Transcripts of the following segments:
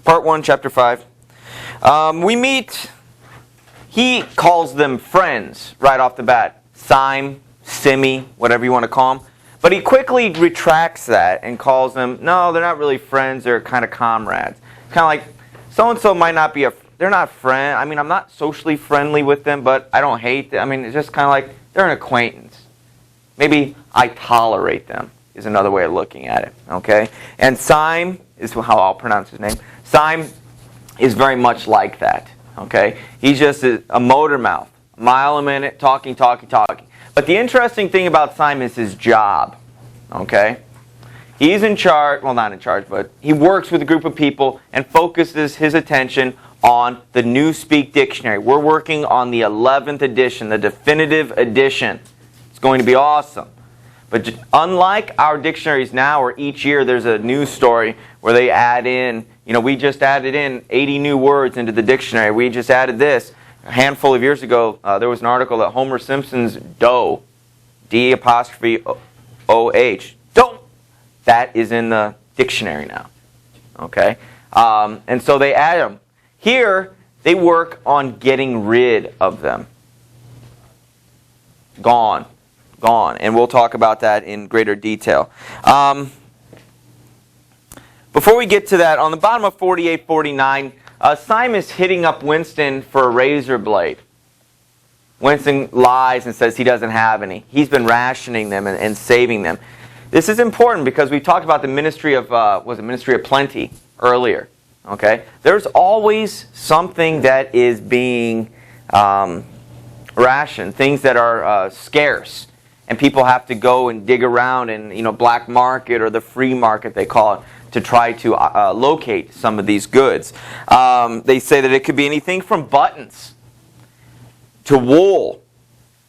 Part 1, Chapter 5. We meet, he calls them friends right off the bat. Sime, Simi, whatever you want to call them. But he quickly retracts that and calls them, no, they're not really friends, they're kind of comrades. Kind of like, so-and-so might not be they're not friends. I mean, I'm not socially friendly with them, but I don't hate them. I mean, it's just kind of like, they're an acquaintance. Maybe I tolerate them is another way of looking at it, okay? And Sime is how I'll pronounce his name. Sime is very much like that, okay? He's just a motor mouth, a mile a minute, talking. But the interesting thing about Sime is his job, okay? He's in charge, well, not in charge, but he works with a group of people and focuses his attention on the Newspeak dictionary. We're working on the 11th edition, the definitive edition. It's going to be awesome. But unlike our dictionaries now, where each year there's a news story where they add in, we just added in 80 new words into the dictionary. We just added this. A handful of years ago, there was an article that Homer Simpson's dough, D'-O-H, dough, that is in the dictionary now. Okay? And so they add them. Here, they work on getting rid of them. Gone. And we'll talk about that in greater detail. Before we get to that, on the bottom of 48-49, Sime is hitting up Winston for a razor blade. Winston lies and says he doesn't have any. He's been rationing them and saving them. This is important because we talked about the ministry of Ministry of Plenty earlier. Okay, there's always something that is being rationed, things that are scarce. And people have to go and dig around in, black market or the free market, they call it, to try to locate some of these goods. They say that it could be anything from buttons to wool,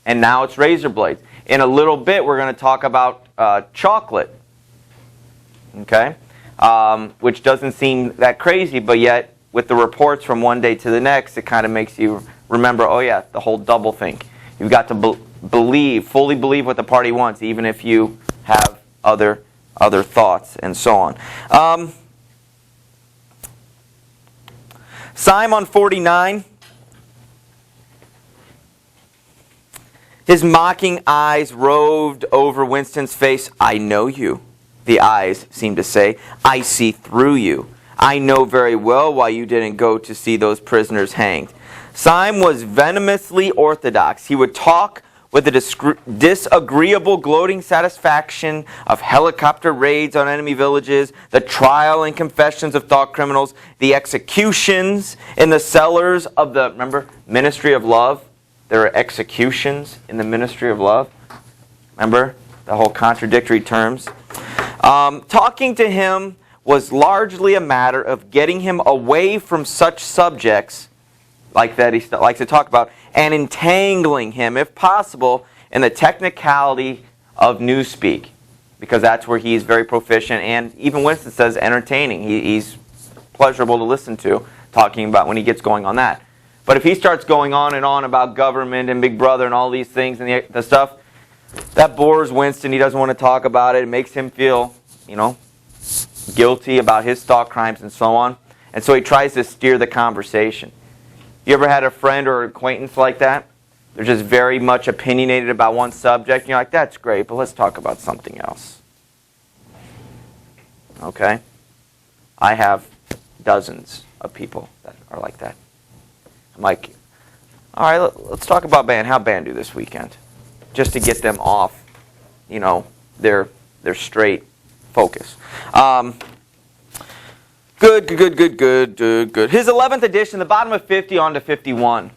and now it's razor blades. In a little bit, we're going to talk about chocolate, okay, which doesn't seem that crazy, but yet with the reports from one day to the next, it kind of makes you remember, oh yeah, the whole doublethink. You've got to fully believe what the party wants, even if you have other thoughts and so on. Sime on 49. His mocking eyes roved over Winston's face. I know you, the eyes seemed to say. I see through you. I know very well why you didn't go to see those prisoners hanged. Sime was venomously orthodox. He would talk with a disagreeable, gloating satisfaction of helicopter raids on enemy villages, the trial and confessions of thought criminals, the executions in the cellars of the, remember, Ministry of Love? There are executions in the Ministry of Love. Remember? The whole contradictory terms. Talking to him was largely a matter of getting him away from such subjects like that he likes to talk about, and entangling him, if possible, in the technicality of Newspeak, because that's where he's very proficient, and even Winston says entertaining. He's pleasurable to listen to, talking about when he gets going on that. But if he starts going on and on about government and Big Brother and all these things and the stuff, that bores Winston. He doesn't want to talk about it. It makes him feel, guilty about his thought crimes and so on. And so he tries to steer the conversation. You ever had a friend or acquaintance like that? They're just very much opinionated about one subject. And you're like, that's great, but let's talk about something else. Okay? I have dozens of people that are like that. I'm like, all right, let's talk about band. How'd band do this weekend? Just to get them off, their straight focus. Good. His 11th edition, the bottom of 50 on to 51.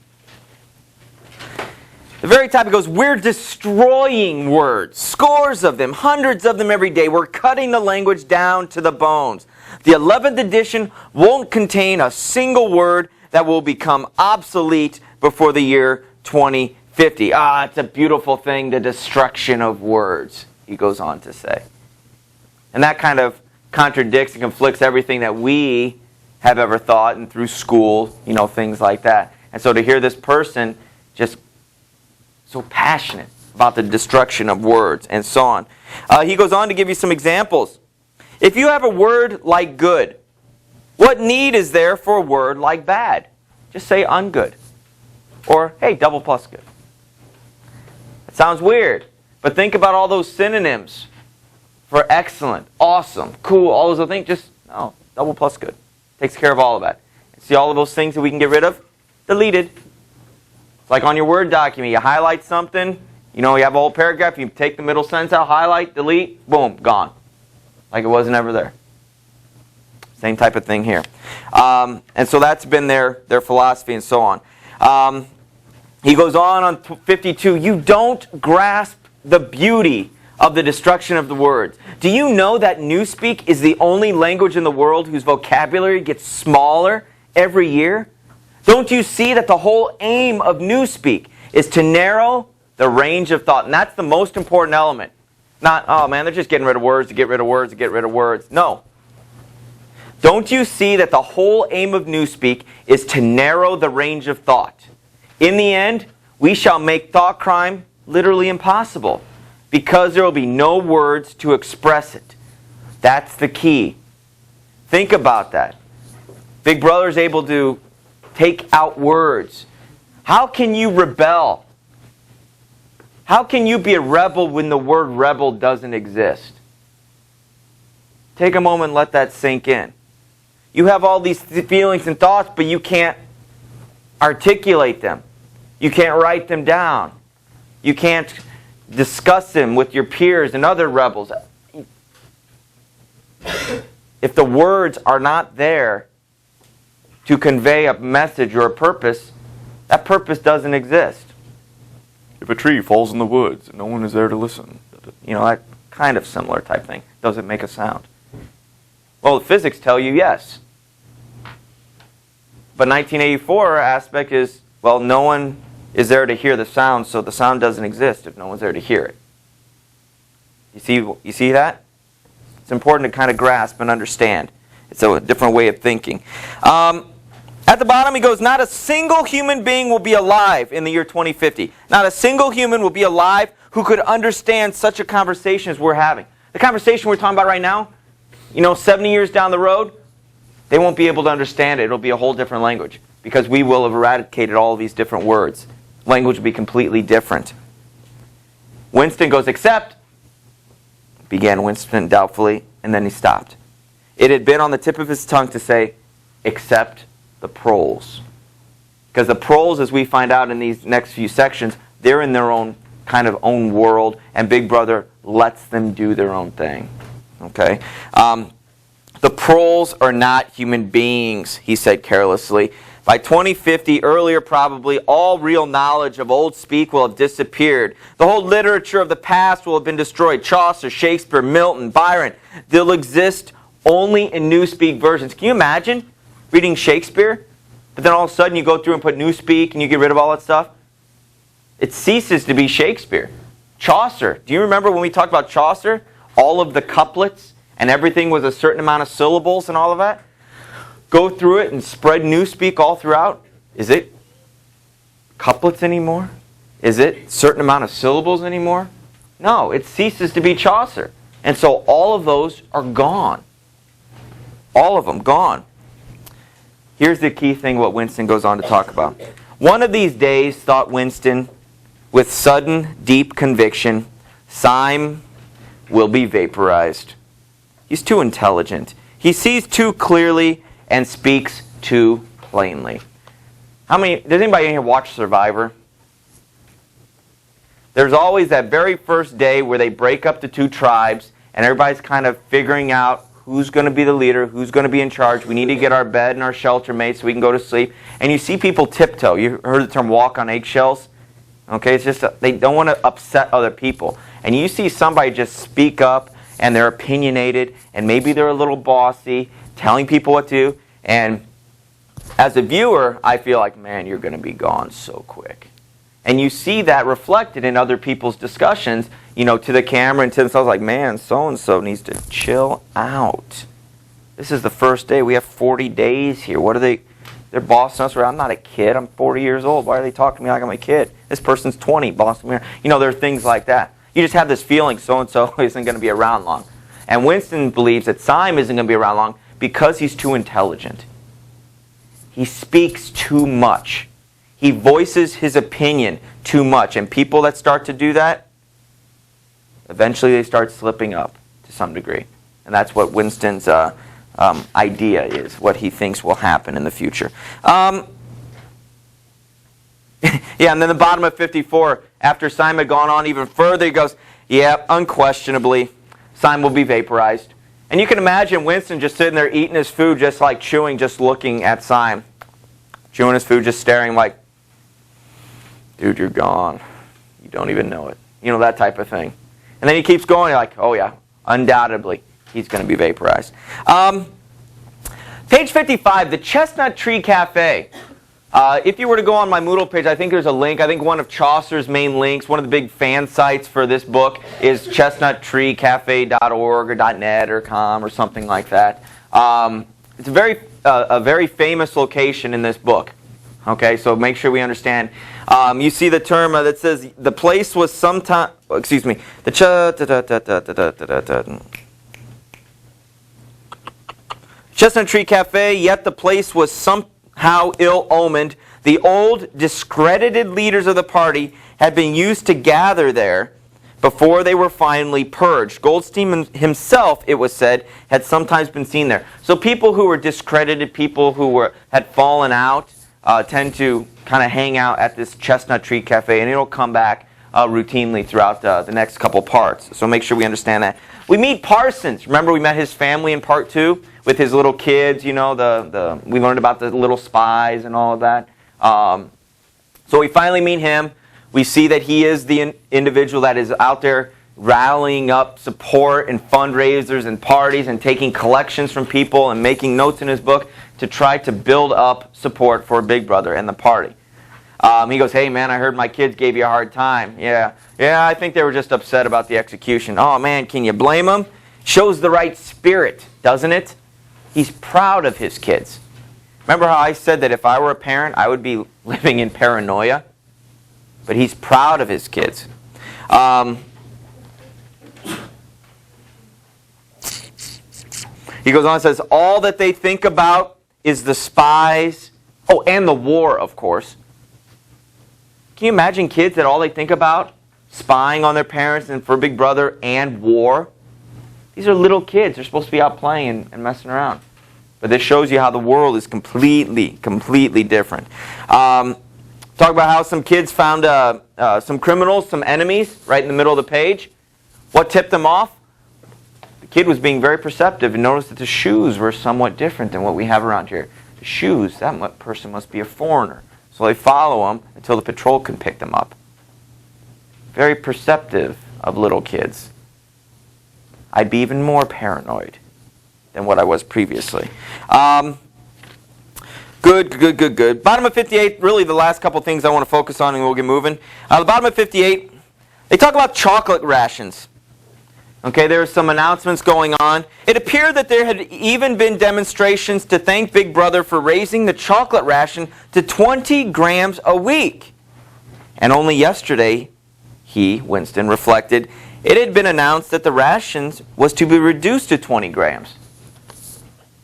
The very top, it goes, we're destroying words. Scores of them, hundreds of them every day. We're cutting the language down to the bones. The 11th edition won't contain a single word that will become obsolete before the year 2050. It's a beautiful thing, the destruction of words, he goes on to say. And that kind of contradicts and conflicts everything that we have ever thought, and through school, things like that. And so to hear this person just so passionate about the destruction of words and so on. He goes on to give you some examples. If you have a word like good, What need is there for a word like bad? Just say ungood. Or, hey, double plus good. It sounds weird, but think about all those synonyms for excellent, awesome, cool, all those other things. Just, no, double plus good. Takes care of all of that. See all of those things that we can get rid of? Deleted. It's like on your Word document. You highlight something, you have a whole paragraph, you take the middle sentence out, highlight, delete, boom, gone. Like it wasn't ever there. Same type of thing here. And so that's been their philosophy and so on. He goes on 52, you don't grasp the beauty of the destruction of the words. Do you know that Newspeak is the only language in the world whose vocabulary gets smaller every year? Don't you see that the whole aim of Newspeak is to narrow the range of thought? And that's the most important element. Not, oh man, they're just getting rid of words to get rid of words to get rid of words. No. Don't you see that the whole aim of Newspeak is to narrow the range of thought? In the end, we shall make thought crime literally impossible, because there will be no words to express it. That's the key. Think about that. Big Brother is able to take out words. How can you rebel? How can you be a rebel when the word rebel doesn't exist? Take a moment and let that sink in. You have all these feelings and thoughts, but you can't articulate them. You can't write them down. You can't discuss them with your peers and other rebels. If the words are not there to convey a message or a purpose, that purpose doesn't exist. If a tree falls in the woods and no one is there to listen, that kind of similar type thing. Does it make a sound? Well, the physics tell you yes. But 1984 aspect is, well, no one is there to hear the sound, so the sound doesn't exist if no one's there to hear it. You see that? It's important to kind of grasp and understand. It's a different way of thinking. At the bottom he goes, not a single human being will be alive in the year 2050. Not a single human will be alive who could understand such a conversation as we're having. The conversation we're talking about right now, 70 years down the road, they won't be able to understand it. It'll be a whole different language, because we will have eradicated all of these different words. Language will be completely different. Winston goes, except, began Winston doubtfully, and then he stopped. It had been on the tip of his tongue to say, except the proles. Because the proles, as we find out in these next few sections, they're in their own kind of own world, and Big Brother lets them do their own thing. Okay? The proles are not human beings, he said carelessly. By 2050, earlier probably, all real knowledge of old speak will have disappeared. The whole literature of the past will have been destroyed. Chaucer, Shakespeare, Milton, Byron. They'll exist only in Newspeak versions. Can you imagine reading Shakespeare, but then all of a sudden you go through and put Newspeak and you get rid of all that stuff? It ceases to be Shakespeare. Chaucer. Do you remember when we talked about Chaucer? All of the couplets and everything was a certain amount of syllables and all of that? Go through it and spread Newspeak all throughout. Is it couplets anymore? Is it a certain amount of syllables anymore? No, it ceases to be Chaucer. And so all of those are gone. All of them gone. Here's the key thing what Winston goes on to talk about. One of these days, thought Winston, with sudden, deep conviction, Syme will be vaporized. He's too intelligent. He sees too clearly and speaks too plainly. Does anybody in here watch Survivor? There's always that very first day where they break up the two tribes and everybody's kind of figuring out who's going to be the leader, who's going to be in charge. We need to get our bed and our shelter made so we can go to sleep. And you see people tiptoe. You heard the term walk on eggshells? Okay, it's just they don't want to upset other people. And you see somebody just speak up and they're opinionated and maybe they're a little bossy, telling people what to do. And as a viewer, I feel like, man, you're going to be gone so quick. And you see that reflected in other people's discussions, to the camera and to themselves, like, man, so-and-so needs to chill out. This is the first day. We have 40 days here. What are they? They're bossing us around. I'm not a kid. I'm 40 years old. Why are they talking to me like I'm a kid? This person's 20, bossing me around. There are things like that. You just have this feeling so-and-so isn't going to be around long. And Winston believes that Syme isn't going to be around long Because he's too intelligent. He speaks too much. He voices his opinion too much. And people that start to do that, eventually they start slipping up to some degree. And that's what Winston's idea is, what he thinks will happen in the future. Yeah, and then the bottom of 54, after Simon had gone on even further, he goes, yeah, unquestionably, Simon will be vaporized. And you can imagine Winston just sitting there eating his food, just like chewing, just looking at Simon. Chewing his food, just staring like, dude, you're gone. You don't even know it. You know, that type of thing. And then he keeps going, like, oh yeah, undoubtedly, he's going to be vaporized. Page 55, the Chestnut Tree Cafe. If you were to go on my Moodle page, I think there's a link. I think one of Chaucer's main links, one of the big fan sites for this book is chestnuttreecafe.org or .net or .com or something like that. It's a very famous location in this book. Okay, so make sure we understand. You see the term that says the place was sometime. Excuse me. The Chestnut Tree Cafe. Yet the place was somehow ill-omened. The old, discredited leaders of the party had been used to gather there before they were finally purged. Goldstein himself, it was said, had sometimes been seen there. So people who were discredited, people who had fallen out, tend to kind of hang out at this Chestnut Tree Cafe, and it'll come back routinely throughout the next couple parts. So make sure we understand that. We meet Parsons. Remember we met his family in part 2 with his little kids, you know, we learned about the little spies and all of that. So we finally meet him. We see that he is the individual that is out there rallying up support and fundraisers and parties and taking collections from people and making notes in his book to try to build up support for Big Brother and the party. He goes, hey man, I heard my kids gave you a hard time. Yeah, I think they were just upset about the execution. Oh man, can you blame them? Shows the right spirit, doesn't it? He's proud of his kids. Remember how I said that if I were a parent, I would be living in paranoia? But he's proud of his kids. He goes on and says, all that they think about is the spies. Oh, and the war, of course. Can you imagine kids that all they think about? Spying on their parents and for Big Brother and war. These are little kids. They're supposed to be out playing and messing around. But this shows you how the world is completely different. Talk about how some kids found some criminals, some enemies, right in the middle of the page. What tipped them off? The kid was being very perceptive and noticed that the shoes were somewhat different than what we have around here. The shoes, that person must be a foreigner. So they follow him until the patrol can pick them up. Very perceptive of little kids. I'd be even more paranoid than what I was previously. Good. Bottom of 58, really the last couple things I want to focus on and we'll get moving. The bottom of 58, they talk about chocolate rations. Okay, there are some announcements going on. It appeared that there had even been demonstrations to thank Big Brother for raising the chocolate ration to 20 grams a week. And only yesterday, Winston, reflected, it had been announced that the rations was to be reduced to 20 grams.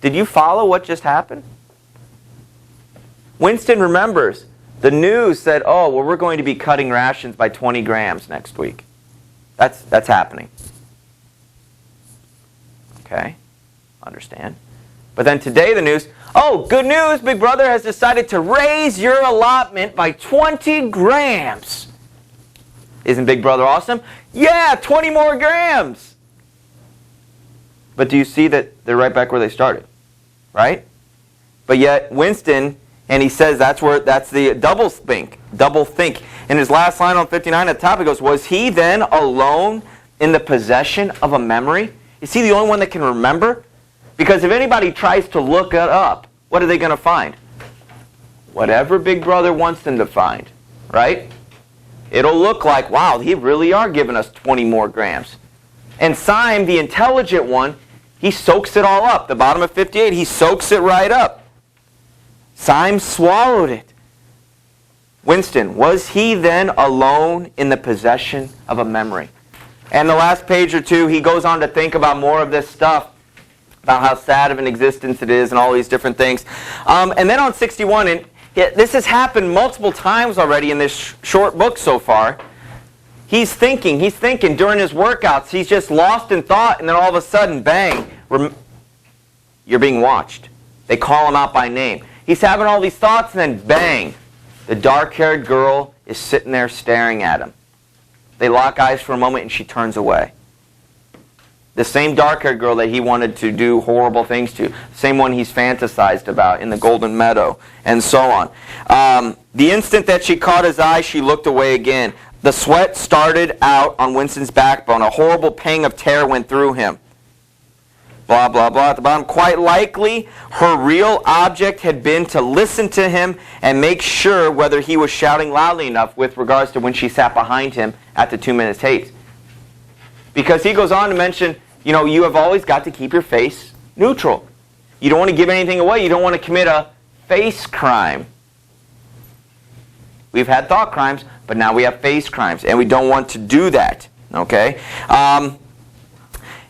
Did you follow what just happened? Winston remembers the news said, oh, well, we're going to be cutting rations by 20 grams next week. That's happening. Okay, understand. But then today the news, oh, good news, Big Brother has decided to raise your allotment by 20 grams. Isn't Big Brother awesome? Yeah, 20 more grams. But do you see that they're right back where they started? Right? But yet Winston, and he says that's the doublethink. In his last line on 59 at the top, he goes, was he then alone in the possession of a memory? Is he the only one that can remember? Because if anybody tries to look it up, what are they going to find? Whatever Big Brother wants them to find, right? It'll look like, wow, he really are giving us 20 more grams. And Syme, the intelligent one, he soaks it all up. The bottom of 58, he soaks it right up. Syme swallowed it. Winston, was he then alone in the possession of a memory? And the last page or two, he goes on to think about more of this stuff. about how sad of an existence it is and all these different things. And then on 61, and this has happened multiple times already in this short book so far. He's thinking during his workouts. He's just lost in thought, and then all of a sudden, bang, you're being watched. They call him out by name. He's having all these thoughts, and then bang, the dark-haired girl is sitting there staring at him. They lock eyes for a moment, and she turns away. The same dark-haired girl that he wanted to do horrible things to. The same one he's fantasized about in the Golden Meadow, and so on. The instant that she caught his eye, she looked away again. The sweat started out on Winston's backbone. A horrible pang of terror went through him. Blah, blah, blah. At the bottom, quite likely, her real object had been to listen to him and make sure whether he was shouting loudly enough with regards to when she sat behind him at the 2 minute haste. Because he goes on to mention, you have always got to keep your face neutral. You don't want to give anything away. You don't want to commit a face crime. We've had thought crimes, but now we have face crimes, and we don't want to do that. Okay? And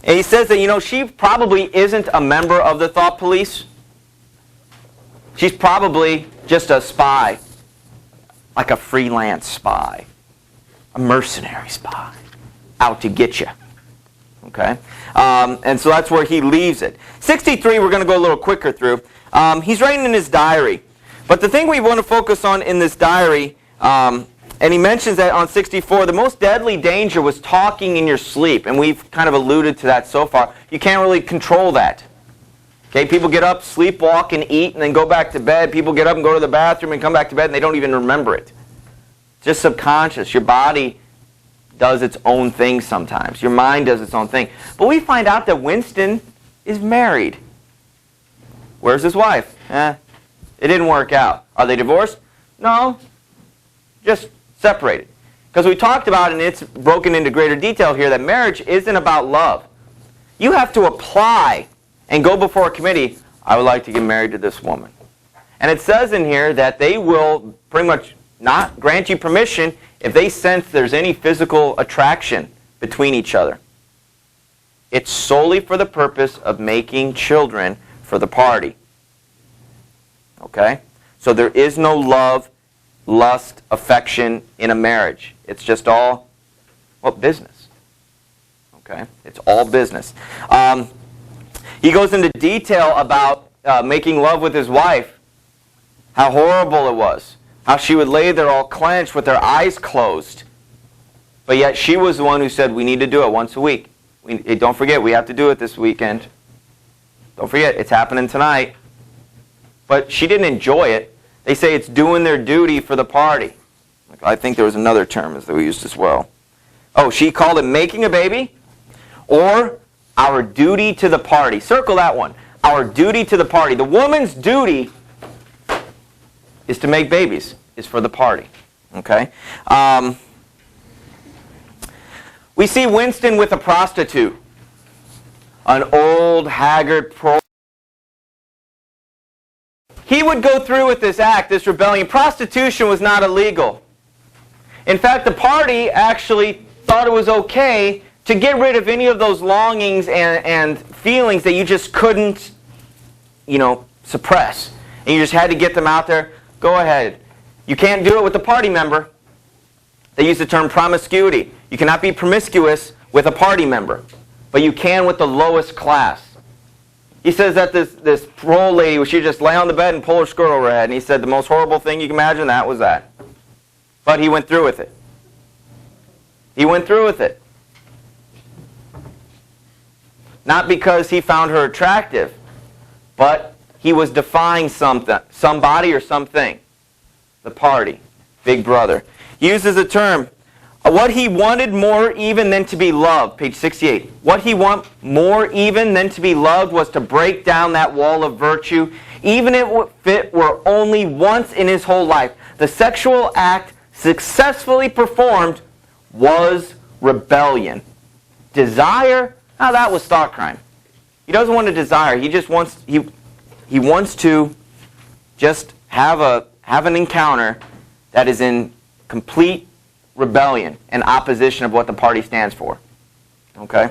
he says that, she probably isn't a member of the thought police. She's probably just a spy, like a freelance spy, a mercenary spy, out to get you. Okay? And so that's where he leaves it. 63, we're going to go a little quicker through. He's writing in his diary. But the thing we want to focus on in this diary, and he mentions that on 64, the most deadly danger was talking in your sleep. And we've kind of alluded to that so far. You can't really control that. Okay, people get up, sleepwalk, and eat, and then go back to bed. People get up and go to the bathroom and come back to bed, and they don't even remember it. It's just subconscious. Your body does its own thing sometimes. Your mind does its own thing. But we find out that Winston is married. Where's his wife? It didn't work out. Are they divorced? No. Just separated. Because we talked about, and it's broken into greater detail here, that marriage isn't about love. You have to apply and go before a committee. I would like to get married to this woman. And it says in here that they will pretty much not grant you permission if they sense there's any physical attraction between each other. It's solely for the purpose of making children for the party. Okay? So there is no love, lust, affection in a marriage. It's just all, business. Okay? It's all business. He goes into detail about making love with his wife, how horrible it was, how she would lay there all clenched with her eyes closed. But yet she was the one who said, we need to do it once a week. Don't forget, we have to do it this weekend. Don't forget, it's happening tonight. But she didn't enjoy it. They say it's doing their duty for the party. I think there was another term that we used as well. Oh, she called it making a baby or our duty to the party. Circle that one. Our duty to the party. The woman's duty is to make babies, is for the party. Okay? We see Winston with a prostitute. An old, haggard, He would go through with this act, this rebellion. Prostitution was not illegal. In fact, the party actually thought it was okay to get rid of any of those longings and feelings that you just couldn't, suppress. And you just had to get them out there. Go ahead. You can't do it with a party member. They use the term promiscuity. You cannot be promiscuous with a party member. But you can with the lowest class. He says that this parole lady, she just lay on the bed and pull her skirt over her head. And he said the most horrible thing you can imagine, that was that. But he went through with it. He went through with it. Not because he found her attractive, but he was defying somebody or something. The party. Big brother. He uses a term, what he wanted more even than to be loved. Page 68. What he wanted more even than to be loved was to break down that wall of virtue, even if it were only once in his whole life. The sexual act successfully performed was rebellion. Desire, that was thought crime. He doesn't want to desire. He just wants he wants to just have an encounter that is in complete rebellion and opposition of what the party stands for. Okay?